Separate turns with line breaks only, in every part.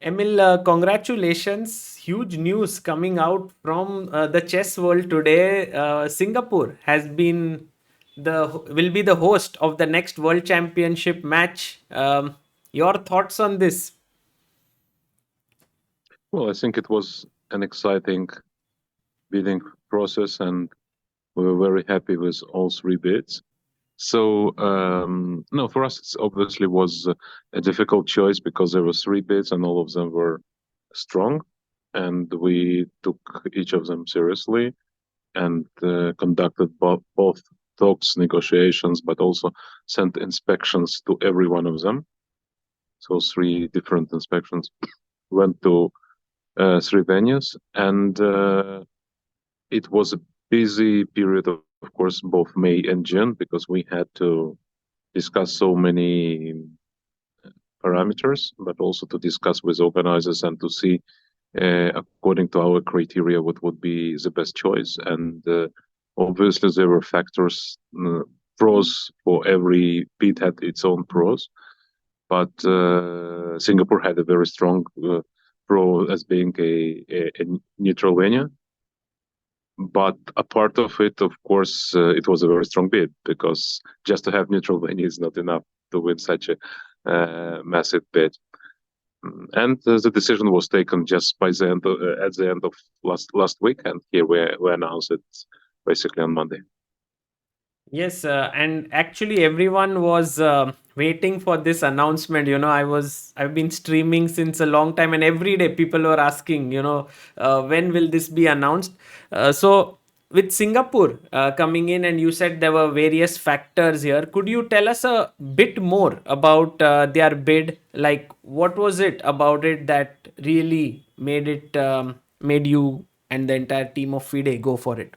Emil, congratulations. Huge news coming out from the chess world today. Singapore has been will be the host of the next World Championship match. Your thoughts on this?
Well, I think it was an exciting bidding process, and we were very happy with all three bids. So, no, for us, it obviously was a difficult choice because there were three bids and all of them were strong, and we took each of them seriously and conducted both talks, negotiations, but also sent inspections to every one of them. So three different inspections went to three venues, and it was a busy period, of course, both May and June, because we had to discuss so many parameters, but also to discuss with organizers and to see, according to our criteria, what would be the best choice. And obviously, there were factors, pros for every bid had its own pros, but Singapore had a very strong pro as being a neutral venue. But a part of it, of course, it was a very strong bid because just to have neutral venue is not enough to win such a massive bid. And the decision was taken just by the end at the end of last week, and here we announced it basically on Monday.
Yes, and actually everyone was waiting for this announcement. I've been streaming since a long time, and every day people were asking, when will this be announced? So with Singapore coming in, and you said there were various factors here. Could you tell us a bit more about their bid? Like, what was it about it that really made you and the entire team of FIDE go for it?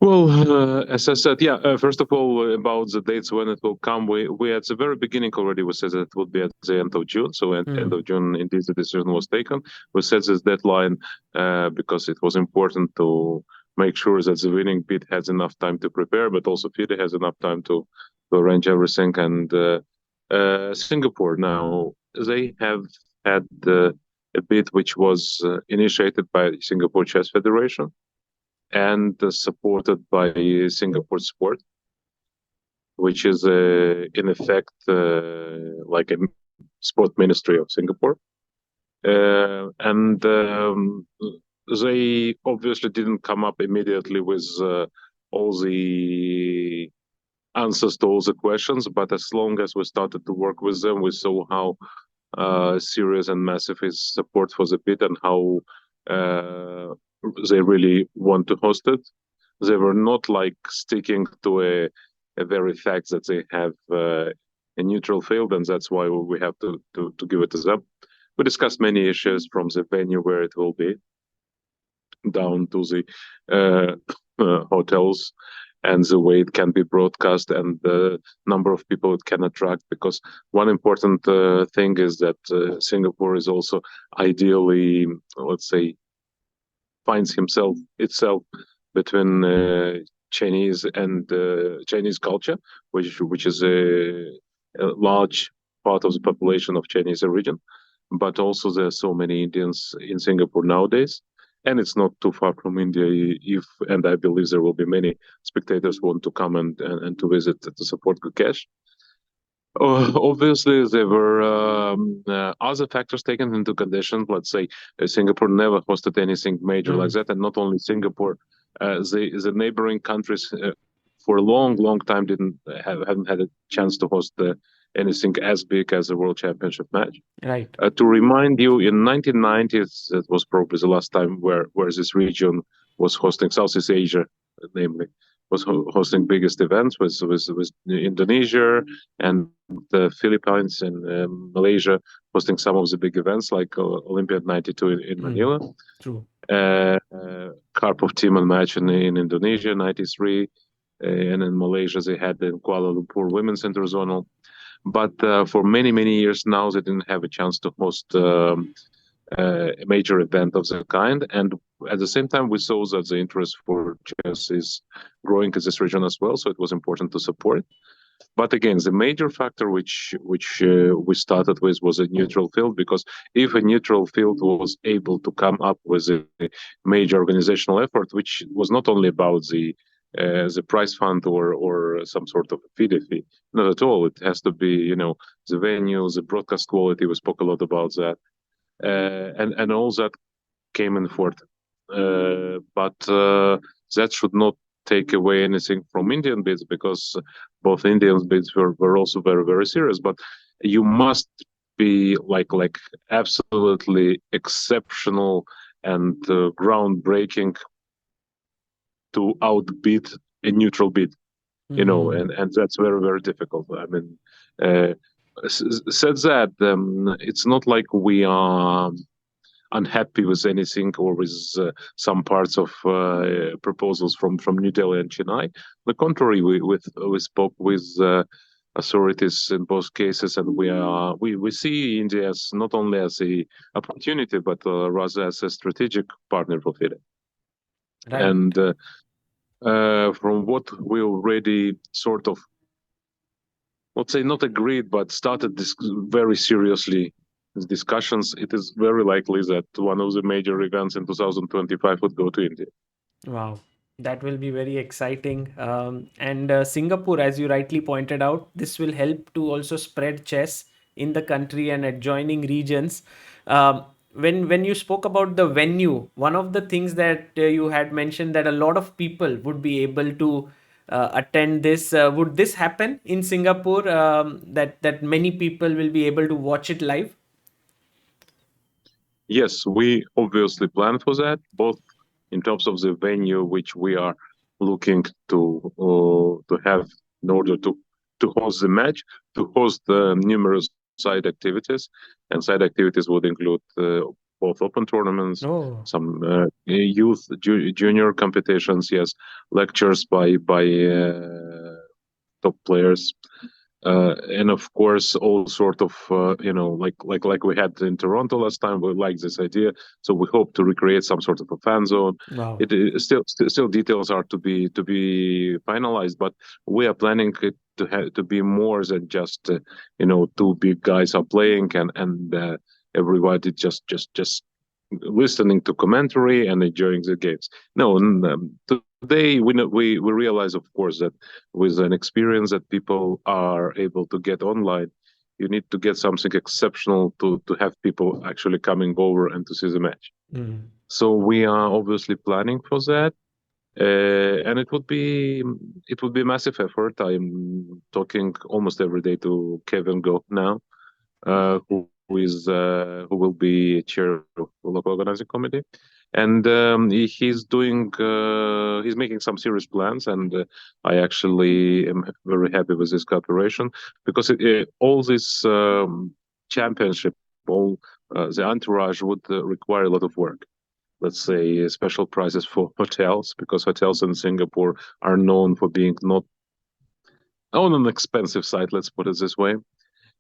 Well, as I said, yeah. First of all, about the dates when it will come, we at the very beginning already we said that it would be at the end of June. So at end of June, indeed, the decision was taken. We set this deadline because it was important to make sure that the winning bid has enough time to prepare, but also FIDE has enough time to arrange everything. And Singapore now they have had a bid which was initiated by Singapore Chess Federation and supported by Singapore Sport, which is in effect like a sport ministry of Singapore. And they obviously didn't come up immediately with all the answers to all the questions, but as long as we started to work with them, we saw how serious and massive is support for the bid and how they really want to host it. They were not like sticking to a very fact that they have a neutral field, and that's why we have to give it to them. We discussed many issues from the venue where it will be down to the hotels and the way it can be broadcast and the number of people it can attract. Because one important thing is that Singapore is also ideally, let's say, finds itself between Chinese and Chinese culture, which is a large part of the population of Chinese origin, but also there are so many Indians in Singapore nowadays, and it's not too far from India. And I believe there will be many spectators who want to come and to visit to support Gukesh. Obviously, there were other factors taken into consideration. Let's say Singapore never hosted anything major like that, and not only Singapore, the neighboring countries for a long time haven't had a chance to host anything as big as a World Championship match.
Right.
To remind you, in 1990s, that was probably the last time where this region was hosting Southeast Asia, namely was hosting biggest events with Indonesia and the Philippines and Malaysia hosting some of the big events like Olympiad 92 in Manila.
True.
Karpov team and match in Indonesia 93, and in Malaysia they had in Kuala Lumpur Women's Interzonal. But for many years now they didn't have a chance to host a major event of that kind. And at the same time, we saw that the interest for chess is growing in this region as well. So it was important to support. But again, the major factor which we started with was a neutral field, because if a neutral field was able to come up with a major organizational effort, which was not only about the prize fund or some sort of FIDE fee, not at all. It has to be, the venue, the broadcast quality. We spoke a lot about that, and all that came in fourth. But that should not take away anything from Indian bids, because both Indian bids were also very, very serious. But you must be like absolutely exceptional and groundbreaking to outbid a neutral bid, and that's very, very difficult. I mean, uh, said that, it's not like we are unhappy with anything or with some parts of proposals from New Delhi and Chennai. The contrary, we spoke with authorities in both cases, and we see India as not only as a opportunity, but rather as a strategic partner for FIDE.
Right.
And from what we already sort of, let's say, not agreed, but started this very seriously discussions, it is very likely that one of the major events in 2025 would go to India.
Wow, that will be very exciting. And Singapore, as you rightly pointed out, this will help to also spread chess in the country and adjoining regions. When you spoke about the venue, one of the things that you had mentioned that a lot of people would be able to attend this. Would this happen in Singapore? That many people will be able to watch it live.
Yes, we obviously plan for that, both in terms of the venue which we are looking to have in order to host the match, to host numerous side activities, and side activities would include both open tournaments,
Oh,
some youth junior competitions, yes, lectures by top players, and of course all sort of like we had in Toronto last time. We like this idea, so we hope to recreate some sort of a fan zone.
wow.
It is still details are to be finalized, but we are planning it to be more than just two big guys are playing and everybody just listening to commentary and enjoying the games. No, today we realize, of course, that with an experience that people are able to get online, you need to get something exceptional to have people actually coming over and to see the match.
Mm.
So we are obviously planning for that. And it would be a massive effort. I'm talking almost every day to Kevin Go now, who will be chair of the local organizing committee, and he's making some serious plans, and I actually am very happy with this cooperation, because all this championship, all the entourage would require a lot of work. Let's say special prizes for hotels, because hotels in Singapore are known for being not on an expensive side. Let's put it this way.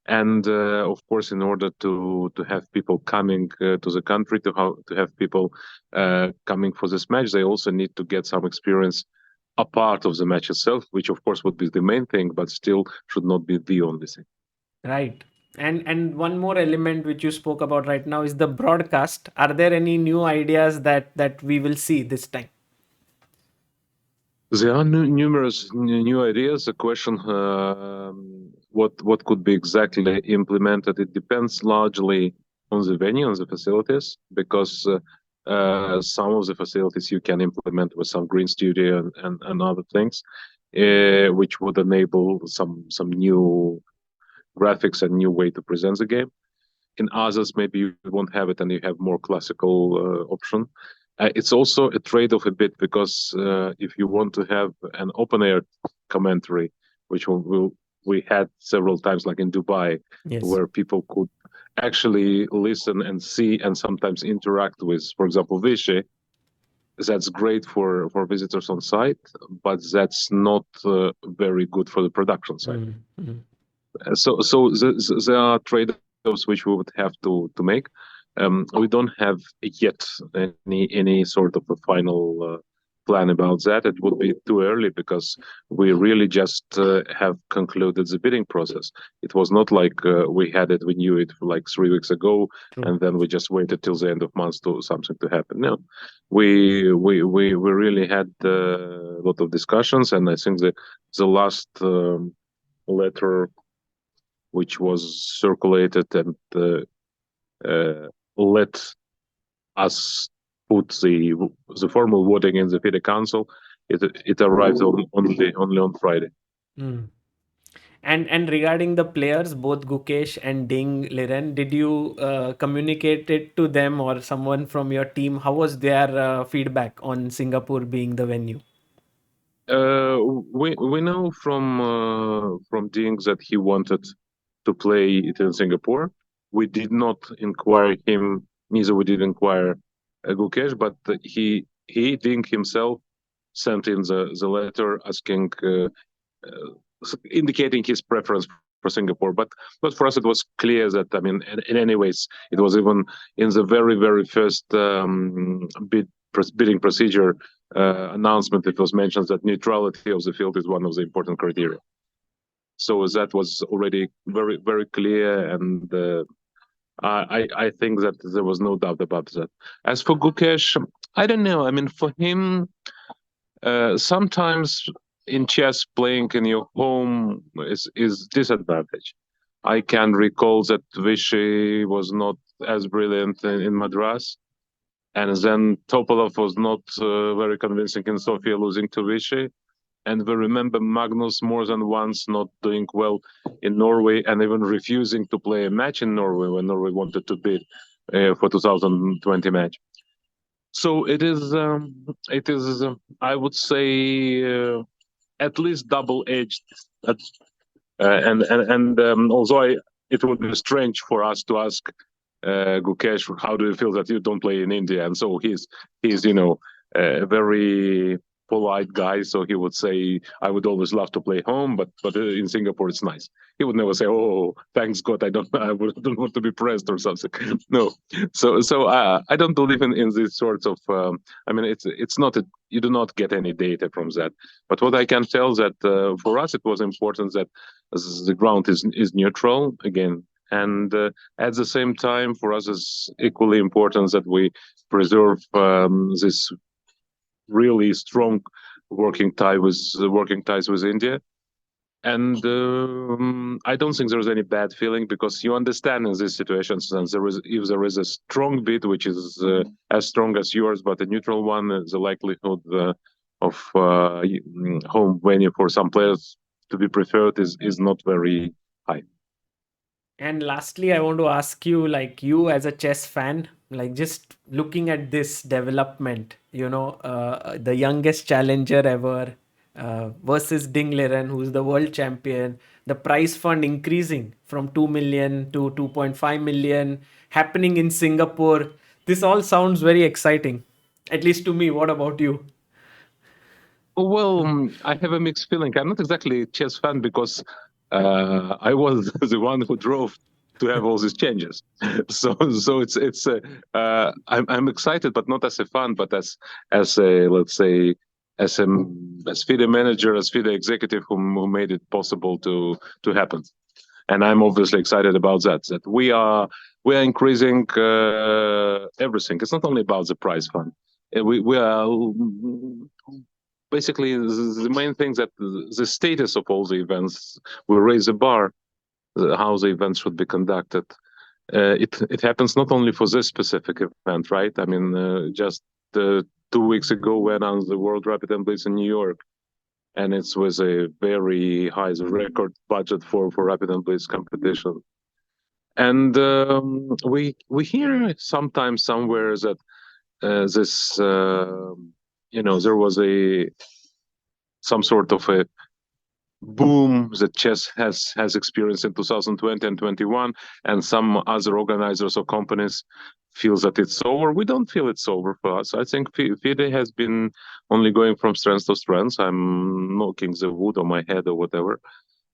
And of course, in order to have people coming to the country, to have people coming for this match, they also need to get some experience a part of the match itself, which of course would be the main thing, but still should not be the only thing.
Right. And one more element which you spoke about right now is the broadcast. Are there any new ideas that we will see this time?
There are numerous new ideas. The question, what could be exactly implemented, it depends largely on the venue, on the facilities, because some of the facilities you can implement with some green studio and other things, which would enable some new graphics and new way to present the game. In others, maybe you won't have it and you have more classical option. It's also a trade-off a bit, because if you want to have an open-air commentary, which we had several times, like in Dubai,
Yes.
where people could actually listen and see and sometimes interact with, for example, Vishy, that's great for visitors on site, but that's not very good for the production side.
Mm, mm.
So there are trade-offs which we would have to make. We don't have yet any sort of a final plan about that. It would be too early because we really just have concluded the bidding process. It was not like we knew it for like 3 weeks ago,
True.
and then we just waited till the end of month to something to happen. No, we really had a lot of discussions, and I think the last letter which was circulated and let us put the formal voting in the FIDE Council. It arrives only on Friday.
Mm. And regarding the players, both Gukesh and Ding Liren, did you communicate it to them or someone from your team? How was their feedback on Singapore being the venue?
We know from Ding that he wanted to play it in Singapore. We did not inquire him. Neither we did inquire Gukesh, but he Ding himself sent in the letter asking, indicating his preference for Singapore. But for us, it was clear that in any ways, it was even in the very first bidding procedure announcement. It was mentioned that neutrality of the field is one of the important criteria. So that was already very clear, and I think that there was no doubt about that. As for Gukesh, I don't know. I mean, for him, sometimes in chess, playing in your home is disadvantage. I can recall that Vishy was not as brilliant in Madras, and then Topolov was not very convincing in Sofia, losing to Vishy. And we remember Magnus more than once not doing well in Norway and even refusing to play a match in Norway when Norway wanted to bid for 2020 match. So it is, I would say, at least double-edged. And although it would be strange for us to ask Gukesh, how do you feel that you don't play in India? And so he's a very polite guy, so he would say, I would always love to play home, but in Singapore it's nice. He would never say, oh, thanks God, I don't want to be pressed or something. No. So I don't believe in these sorts of it's not you do not get any data from that. But what I can tell that for us it was important that the ground is neutral again, and at the same time for us it's equally important that we preserve this really strong working ties with India. And I don't think there's any bad feeling, because you understand in these situations, and if there is a strong bid which is as strong as yours, but a neutral one, the likelihood of home venue for some players to be preferred is not very high.
And lastly, I want to ask you, like, you as a chess fan, like, just looking at this development, the youngest challenger ever versus Ding Liren, who's the world champion, the prize fund increasing from 2 million to 2.5 million, happening in Singapore. This all sounds very exciting, at least to me. What about you?
Well, I have a mixed feeling. I'm not exactly a chess fan because I was the one who drove to have all these changes. So it's I'm excited, but not as a fan, but as a, let's say, as FIDE manager, as FIDE executive who made it possible to happen. And I'm obviously excited about that. That we are increasing everything. It's not only about the prize fund. We are basically the main thing that the status of all the events will raise the bar, how the events should be conducted. It happens not only for this specific event, right? I mean, just 2 weeks ago we announced the World Rapid and Blitz in New York, and it's with a very high record budget for Rapid and Blitz competition. And we hear sometimes somewhere that this there was some sort of a boom that chess has experienced in 2020 and 21, and some other organizers or companies feel that it's over. We don't feel it's over for us. I think FIDE has been only going from strength to strength. I'm knocking the wood on my head or whatever,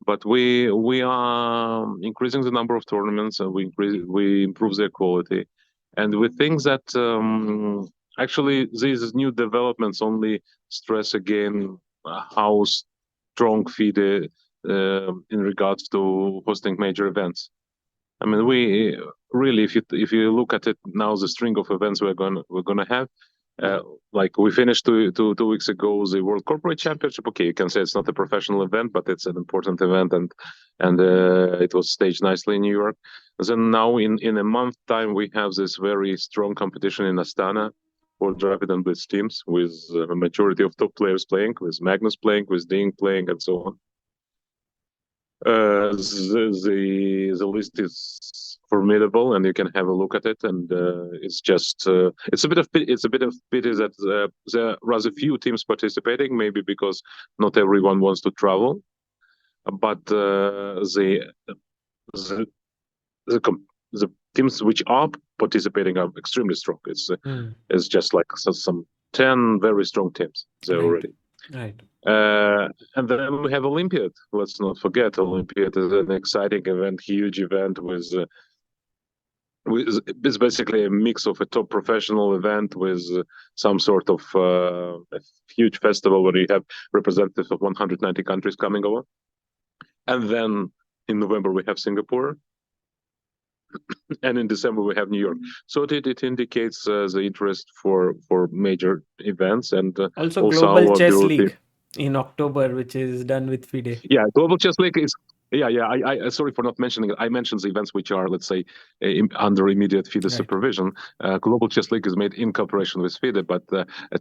but we are increasing the number of tournaments, and we improve their quality, and we think that actually, these new developments only stress again how strong FIDE in regards to hosting major events. I mean, we really, if you look at it now, the string of events we're gonna have, uh, like we finished 2 weeks ago the World Corporate Championship. Okay, you can say it's not a professional event, but it's an important event, and it was staged nicely in New York. Then now in a month time, we have this very strong competition in Astana for Rapid and Blitz teams, with a majority of top players playing, with Magnus playing, with Ding playing, and so on. The list is formidable, and you can have a look at it. And it's just it's a bit of pity that there are rather few teams participating. Maybe because not everyone wants to travel, but the the teams which are participating are extremely strong. It's just like some 10 very strong teams there
Right.
already.
Right.
And then we have Olympiad. Let's not forget, Olympiad is an exciting event, huge event with it's basically a mix of a top professional event with some sort of a huge festival where you have representatives of 190 countries coming over. And then in November we have Singapore, and in December we have New York. So it indicates the interest for major events, and
Also,
also
Global
our
Chess
bureau.
League in October, which is done with FIDE.
Yeah, Global Chess League is. Yeah, yeah. I sorry for not mentioning it. I mentioned the events which are, let's say, under immediate FIDE
Right.
supervision. Global Chess League is made in cooperation with FIDE, but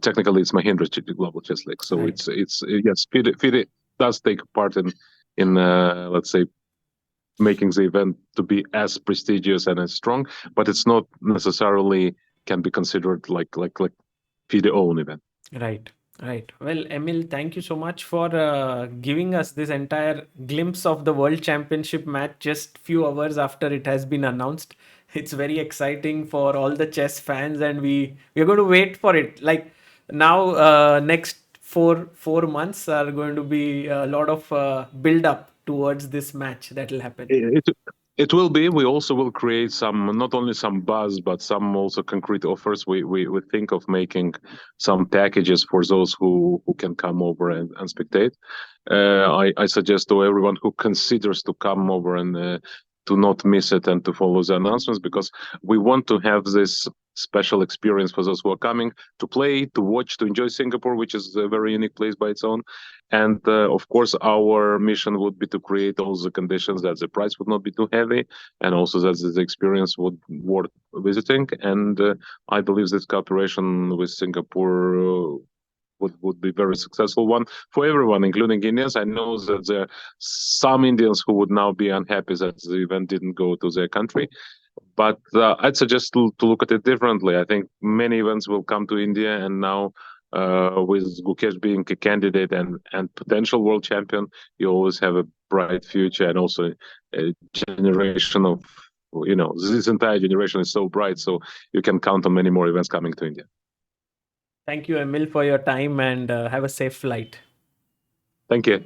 technically it's Mahindra Global Chess League. So
Right.
it's yes, FIDE does take part in let's say making the event to be as prestigious and as strong, but it's not necessarily can be considered like FIDE own event.
Right. Right. Well, Emil, thank you so much for giving us this entire glimpse of the World Championship match just few hours after it has been announced. It's very exciting for all the chess fans, and we're going to wait for it. Like now, next four months are going to be a lot of build up towards this match that will happen.
It will be. We also will create some, not only some buzz, but some also concrete offers. We think of making some packages for those who can come over and spectate. I suggest to everyone who considers to come over and to not miss it and to follow the announcements, because we want to have this special experience for those who are coming to play, to watch, to enjoy Singapore, which is a very unique place by its own. And of course, our mission would be to create all the conditions that the price would not be too heavy, and also that the experience would worth visiting. And I believe this cooperation with Singapore would be very successful one for everyone, including Indians. I know that there are some Indians who would now be unhappy that the event didn't go to their country. But I'd suggest to look at it differently. I think many events will come to India, and now with Gukesh being a candidate and potential world champion, you always have a bright future, and also a generation of, this entire generation is so bright, so you can count on many more events coming to India.
Thank you, Emil, for your time, and have a safe flight.
Thank you.